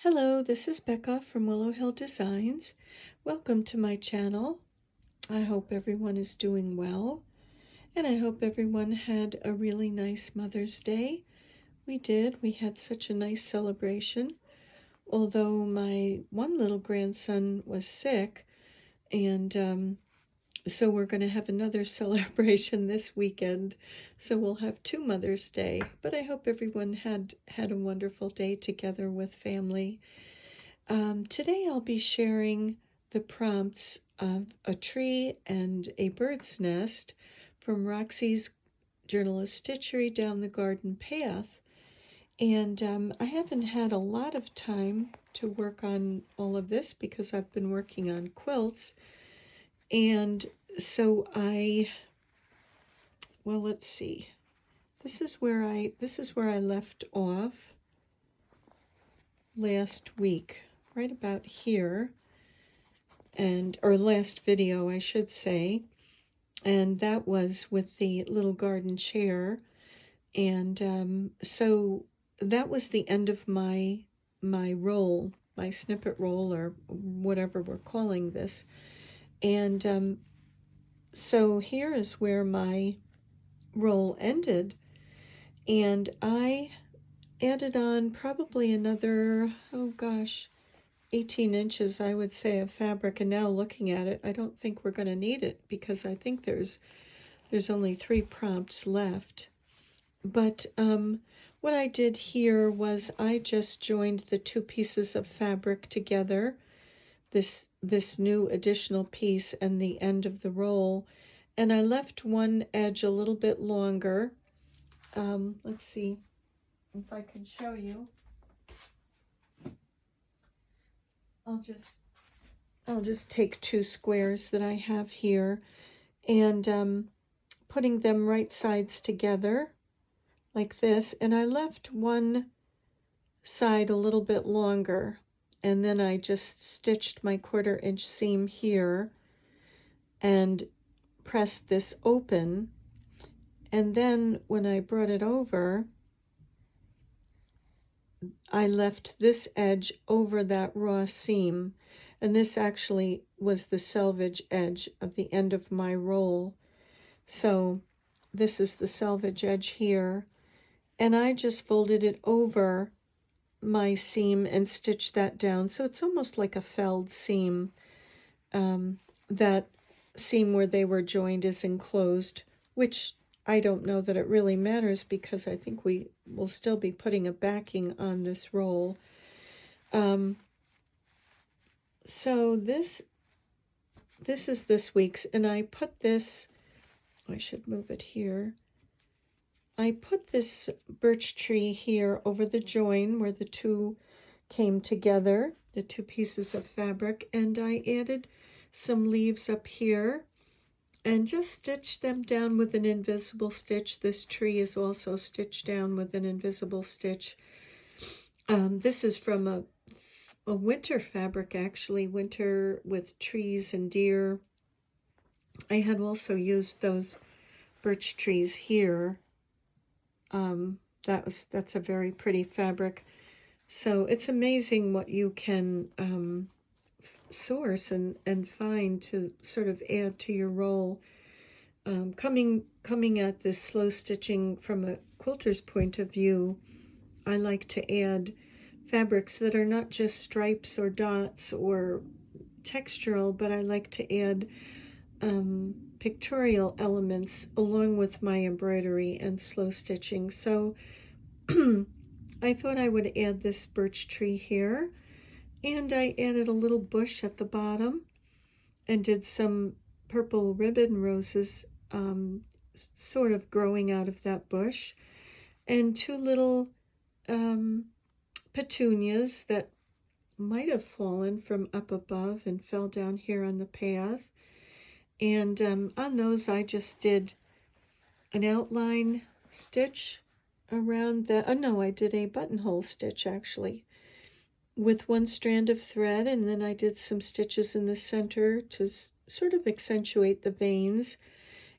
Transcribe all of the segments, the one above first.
Hello, this is Becca from Willow Hill Designs. Welcome to my channel. I hope everyone is doing well, and I hope everyone had a really nice Mother's Day. We did. We had such a nice celebration, although my one little grandson was sick, and so we're going to have another celebration this weekend. So we'll have two Mother's Day, but I hope everyone had a wonderful day together with family. Today I'll be sharing the prompts of a tree and a bird's nest from Roxy's Journal of Stitchery Down the Garden Path. And I haven't had a lot of time to work on all of this because I've been working on quilts. And so well, let's see. This is where I left off last week, right about here. Or last video, I should say, and that was with the little garden chair. And so that was the end of my roll, my snippet roll, or whatever we're calling this. And so here is where my roll ended, and I added on probably another, oh gosh, 18 inches, I would say, of fabric. And now looking at it, I don't think we're going to need it because I think there's only 3 prompts left. But what I did here was I just joined the 2 pieces of fabric together, this new additional piece and the end of the roll, and I left one edge a little bit longer. Let's see if I can show you. I'll just take 2 squares that I have here and putting them right sides together like this, and I left one side a little bit longer, and then I just stitched my 1/4 inch seam here and pressed this open, and then when I brought it over, I left this edge over that raw seam, and this actually was the selvage edge of the end of my roll. So this is the selvage edge here, and I just folded it over my seam and stitched that down. So it's almost like a felled seam. That seam where they were joined is enclosed, which I don't know that it really matters because I think we will still be putting a backing on this roll. So this is this week's, and I put this, I should move it here. I put this birch tree here over the join where the 2 came together, the 2 pieces of fabric, and I added some leaves up here and just stitched them down with an invisible stitch. This tree is also stitched down with an invisible stitch. This is from a winter fabric, actually, winter with trees and deer. I had also used those birch trees here. That's a very pretty fabric. So it's amazing what you can source and find to sort of add to your roll. Coming at this slow stitching from a quilter's point of view, I like to add fabrics that are not just stripes or dots or textural, but I like to add pictorial elements along with my embroidery and slow stitching. So I thought I would add this birch tree here, and I added a little bush at the bottom and did some purple ribbon roses sort of growing out of that bush, and 2 little petunias that might have fallen from up above and fell down here on the path. And on those I just did an outline stitch around the, oh no, I did a buttonhole stitch actually with 1 strand of thread, and then I did some stitches in the center to sort of accentuate the veins,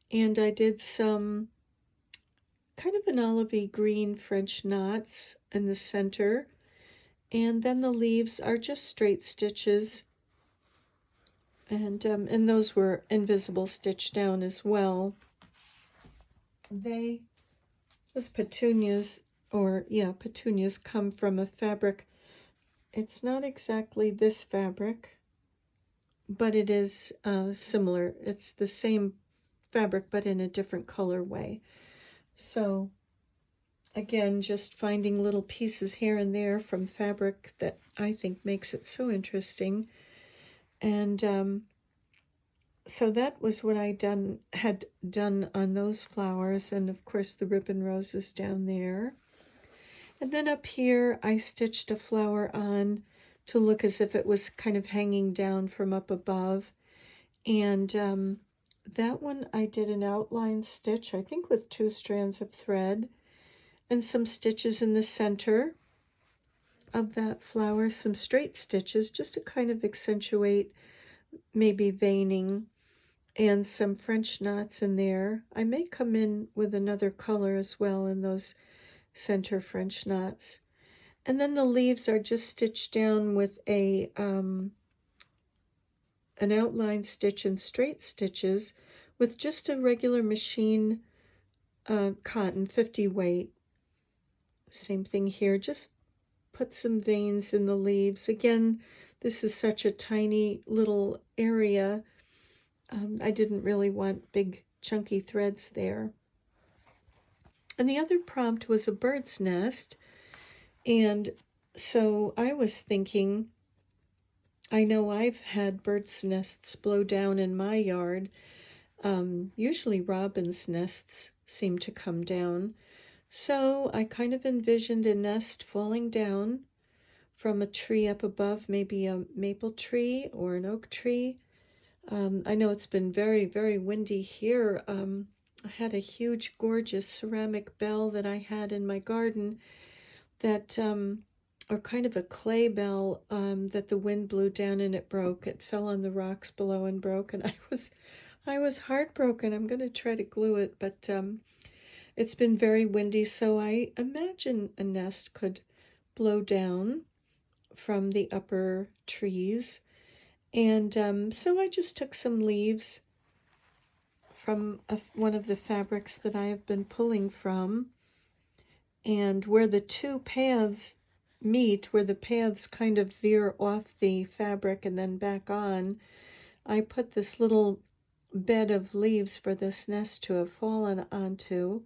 and I did some kind of an olivey green French knots in the center, And then the leaves are just straight stitches, and those were invisible stitch down as well. Those petunias, or yeah, petunias come from a fabric. It's not exactly this fabric, but it is similar. It's the same fabric, but in a different colorway. So again, just finding little pieces here and there from fabric that I think makes it so interesting. And so that was what I had done on those flowers, and of course the ribbon roses down there. And then up here I stitched a flower on to look as if it was kind of hanging down from up above. And that one I did an outline stitch, I think with 2 strands of thread, and some stitches in the center of that flower, some straight stitches just to kind of accentuate maybe veining, and some French knots in there. I may come in with another color as well in those center French knots. And then the leaves are just stitched down with a an outline stitch and straight stitches with just a regular machine cotton 50 weight. Same thing here, just put some veins in the leaves. Again, this is such a tiny little area. I didn't really want big chunky threads there. And the other prompt was a bird's nest. And so I was thinking, I know I've had bird's nests blow down in my yard. Usually robin's nests seem to come down. So I kind of envisioned a nest falling down from a tree up above, maybe a maple tree or an oak tree. I know it's been very, very windy here. I had a huge, gorgeous ceramic bell that I had in my garden that, or kind of a clay bell, that the wind blew down and it broke. It fell on the rocks below and broke, and I was heartbroken. I'm going to try to glue it, but it's been very windy, so I imagine a nest could blow down from the upper trees. And so I just took some leaves from one of the fabrics that I have been pulling from, and where the 2 paths meet, where the paths kind of veer off the fabric and then back on, I put this little bed of leaves for this nest to have fallen onto,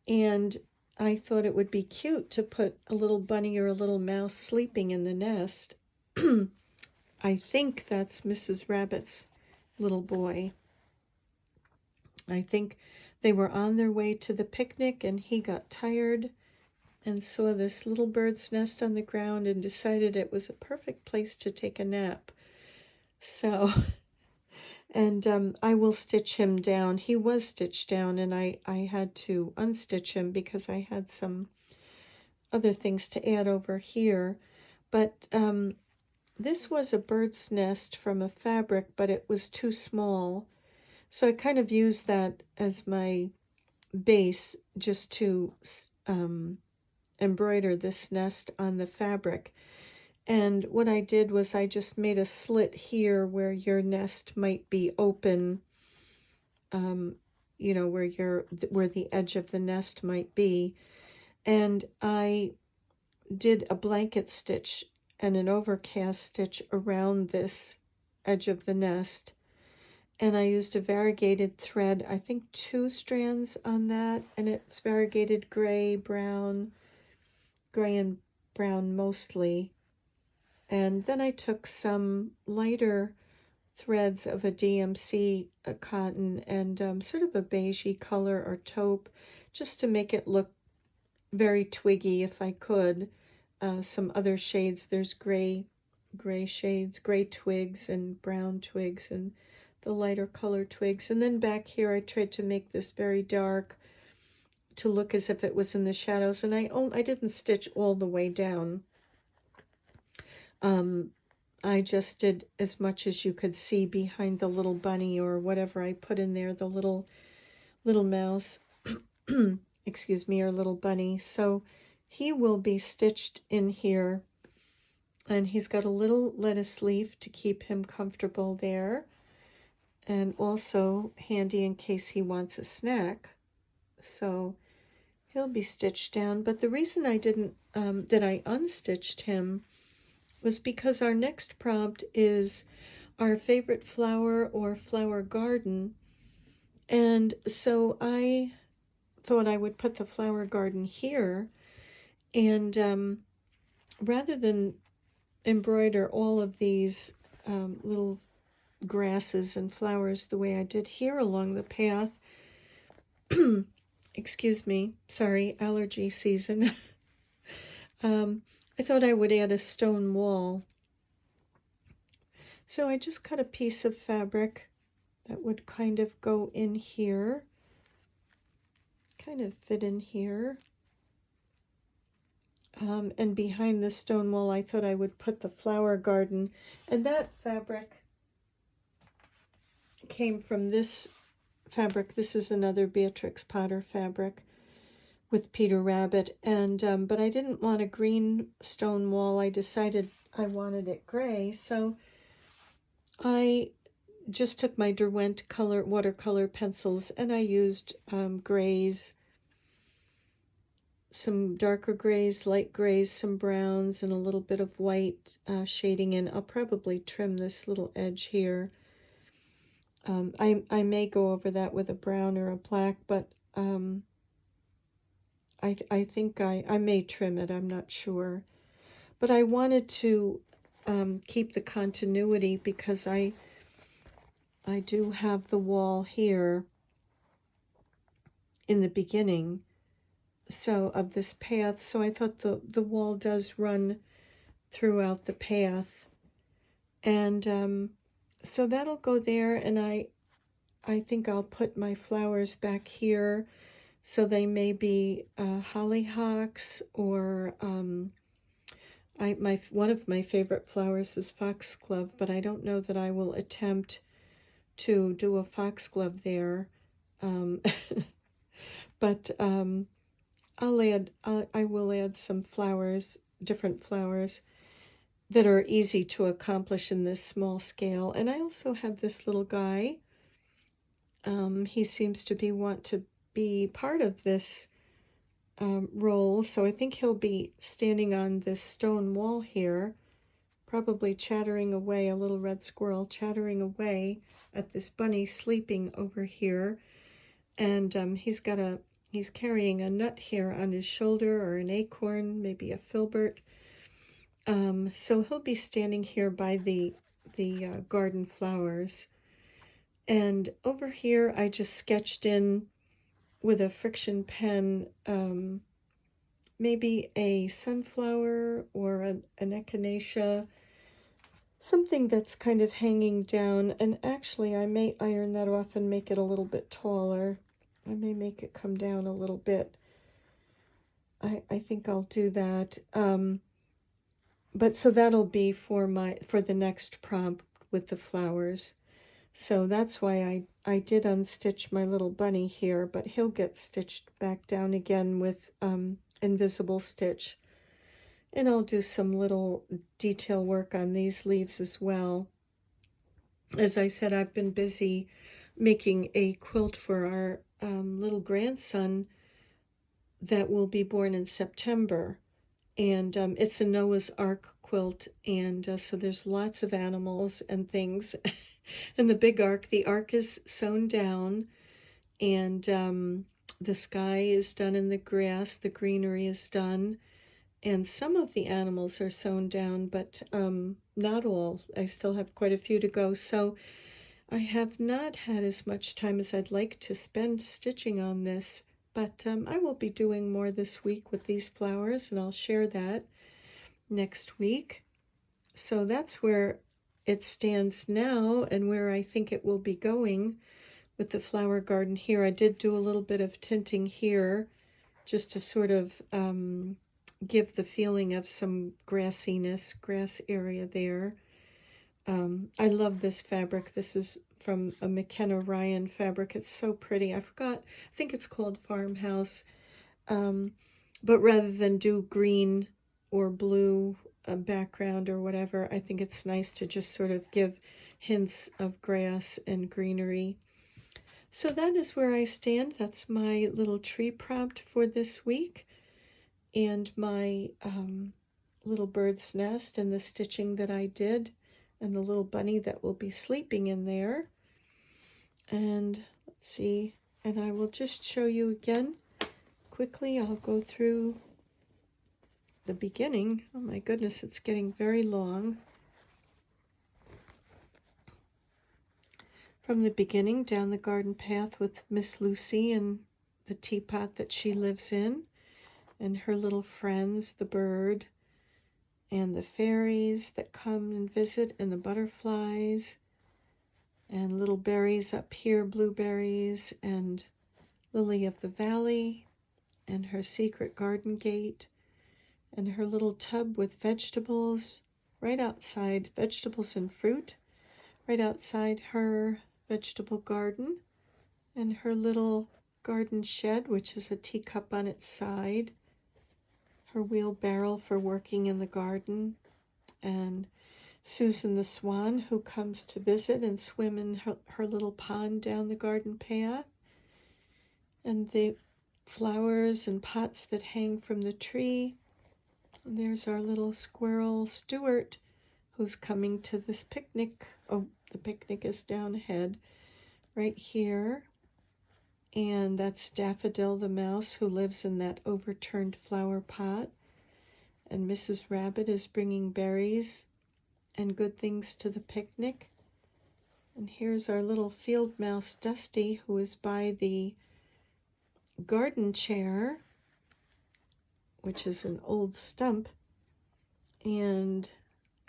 and I thought it would be cute to put a little bunny or a little mouse sleeping in the nest. I think that's Mrs. Rabbit's little boy. I think they were on their way to the picnic and he got tired and saw this little bird's nest on the ground and decided it was a perfect place to take a nap. So, and I will stitch him down. He was stitched down, and I had to unstitch him because I had some other things to add over here. But this was a bird's nest from a fabric, but it was too small. So I kind of used that as my base just to embroider this nest on the fabric. And what I did was I just made a slit here where your nest might be open, you know, where the edge of the nest might be. And I did a blanket stitch and an overcast stitch around this edge of the nest. And I used a variegated thread, I think 2 strands on that, and it's variegated gray and brown mostly. And then I took some lighter threads of a DMC cotton and sort of a beigey color or taupe, just to make it look very twiggy if I could. Some other shades, there's gray shades, gray twigs and brown twigs and the lighter color twigs. And then back here I tried to make this very dark to look as if it was in the shadows, and I didn't stitch all the way down. I just did as much as you could see behind the little bunny or whatever I put in there, the little mouse, excuse me, or little bunny. So he will be stitched in here And he's got a little lettuce leaf to keep him comfortable there, and also handy in case he wants a snack. So he'll be stitched down. But the reason I didn't, that I unstitched him was because our next prompt is our favorite flower or flower garden. And so I thought I would put the flower garden here, and rather than embroider all of these little grasses and flowers the way I did here along the path, excuse me, sorry, allergy season, I thought I would add a stone wall. So I just cut a piece of fabric that would kind of go in here, kind of fit in here. And behind the stone wall, I thought I would put the flower garden. And that fabric came from this fabric. This is another Beatrix Potter fabric with Peter Rabbit. And but I didn't want a green stone wall. I decided I wanted it gray. So I just took my Derwent color watercolor pencils and I used grays, some darker grays, light grays, some browns, and a little bit of white shading in. I'll probably trim this little edge here. I may go over that with a brown or a black, but I think I may trim it. I'm not sure. But I wanted to keep the continuity because I do have the wall here in the beginning, so of this path. So I thought the wall does run throughout the path, and so that'll go there. And I think I'll put my flowers back here, so they may be hollyhocks, or one of my favorite flowers is foxglove, but I don't know that I will attempt to do a foxglove there. But I will add some flowers, different flowers that are easy to accomplish in this small scale. And I also have this little guy. He seems to want to be part of this roll, so I think he'll be standing on this stone wall here, probably chattering away, a little red squirrel chattering away at this bunny sleeping over here. And he's carrying a nut here on his shoulder, or an acorn, maybe a filbert. So he'll be standing here by the garden flowers. And over here, I just sketched in with a friction pen, maybe a sunflower or an echinacea, something that's kind of hanging down. And actually, I may iron that off and make it a little bit taller. I may make it come down a little bit. I think I'll do that. But so that'll be for the next prompt with the flowers. So that's why I did unstitch my little bunny here, but he'll get stitched back down again with invisible stitch. And I'll do some little detail work on these leaves as well. As I said, I've been busy making a quilt for our little grandson that will be born in September. And it's a Noah's Ark quilt, and so there's lots of animals and things. And the ark is sewn down, and the sky is done in the grass, the greenery is done, and some of the animals are sewn down, but not all. I still have quite a few to go, so I have not had as much time as I'd like to spend stitching on this, but I will be doing more this week with these flowers, and I'll share that next week. So that's where it stands now, and where I think it will be going with the flower garden here. I did do a little bit of tinting here, just to sort of give the feeling of some grassiness, grass area there. I love this fabric. This is from a McKenna Ryan fabric. It's so pretty. I think it's called Farmhouse. But rather than do green or blue background or whatever. I think it's nice to just sort of give hints of grass and greenery. So that is where I stand. That's my little tree prompt for this week, and my little bird's nest and the stitching that I did, and the little bunny that will be sleeping in there. And let's see, and I will just show you again quickly. I'll go through the beginning. Oh my goodness, it's getting very long. From the beginning, down the garden path with Miss Lucy and the teapot that she lives in, and her little friends, the bird, and the fairies that come and visit, and the butterflies, and little berries up here, blueberries, and lily of the valley, and her secret garden gate, and her little tub with vegetables right outside, vegetables and fruit, right outside her vegetable garden, and her little garden shed, which is a teacup on its side, her wheelbarrow for working in the garden, and Susan the swan, who comes to visit and swim in her little pond down the garden path, and the flowers and pots that hang from the tree. And there's our little squirrel Stuart, who's coming to this picnic. Oh, the picnic is down ahead right here. And that's Daffodil the mouse, who lives in that overturned flower pot. And Mrs. Rabbit is bringing berries and good things to the picnic. And here's our little field mouse Dusty, who is by the garden chair, which is an old stump, and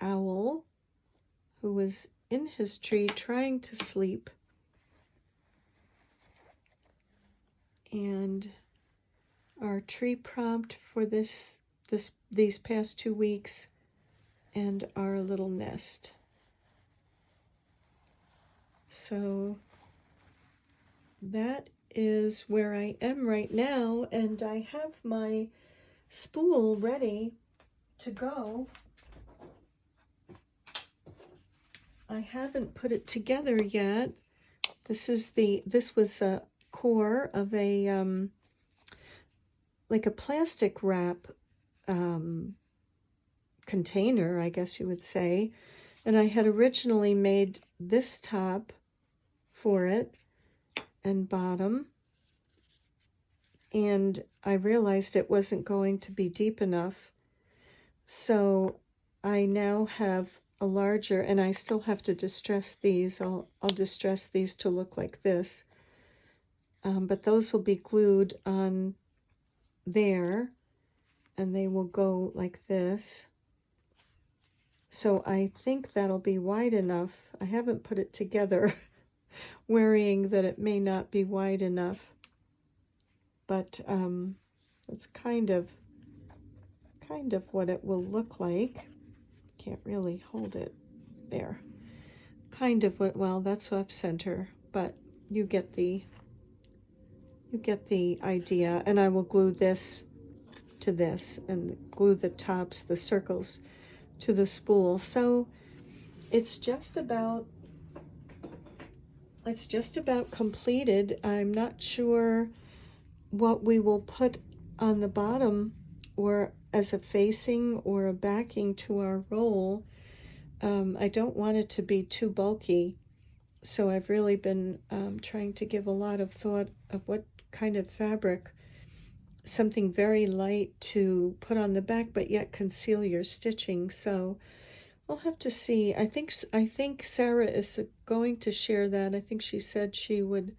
Owl, who was in his tree trying to sleep. And our tree prompt for these past 2 weeks, and our little nest. So that is where I am right now, and I have my spool ready to go. I haven't put it together yet. This was a core of a like a plastic wrap container, I guess you would say, and I had originally made this top for it and bottom, and I realized it wasn't going to be deep enough, so I now have a larger, and I still have to distress these. I'll distress these to look like this, but those will be glued on there, and they will go like this. So I think that'll be wide enough. I haven't put it together, worrying that it may not be wide enough, but it's kind of what it will look like. Can't really hold it there. Kind of what, well, that's off center, but you get the idea. And I will glue this to this and glue the tops, the circles, to the spool. So it's just about completed. I'm not sure what we will put on the bottom, or as a facing or a backing to our roll. I don't want it to be too bulky, so I've really been trying to give a lot of thought of what kind of fabric, something very light to put on the back but yet conceal your stitching. So we'll have to see. I think Sarah is going to share that. I think she said she would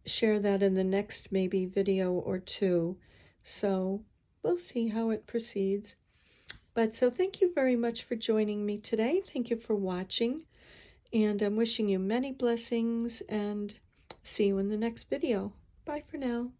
share that in the next maybe video or two. So we'll see how it proceeds. But so thank you very much for joining me today. Thank you for watching, and I'm wishing you many blessings, and see you in the next video. Bye for now.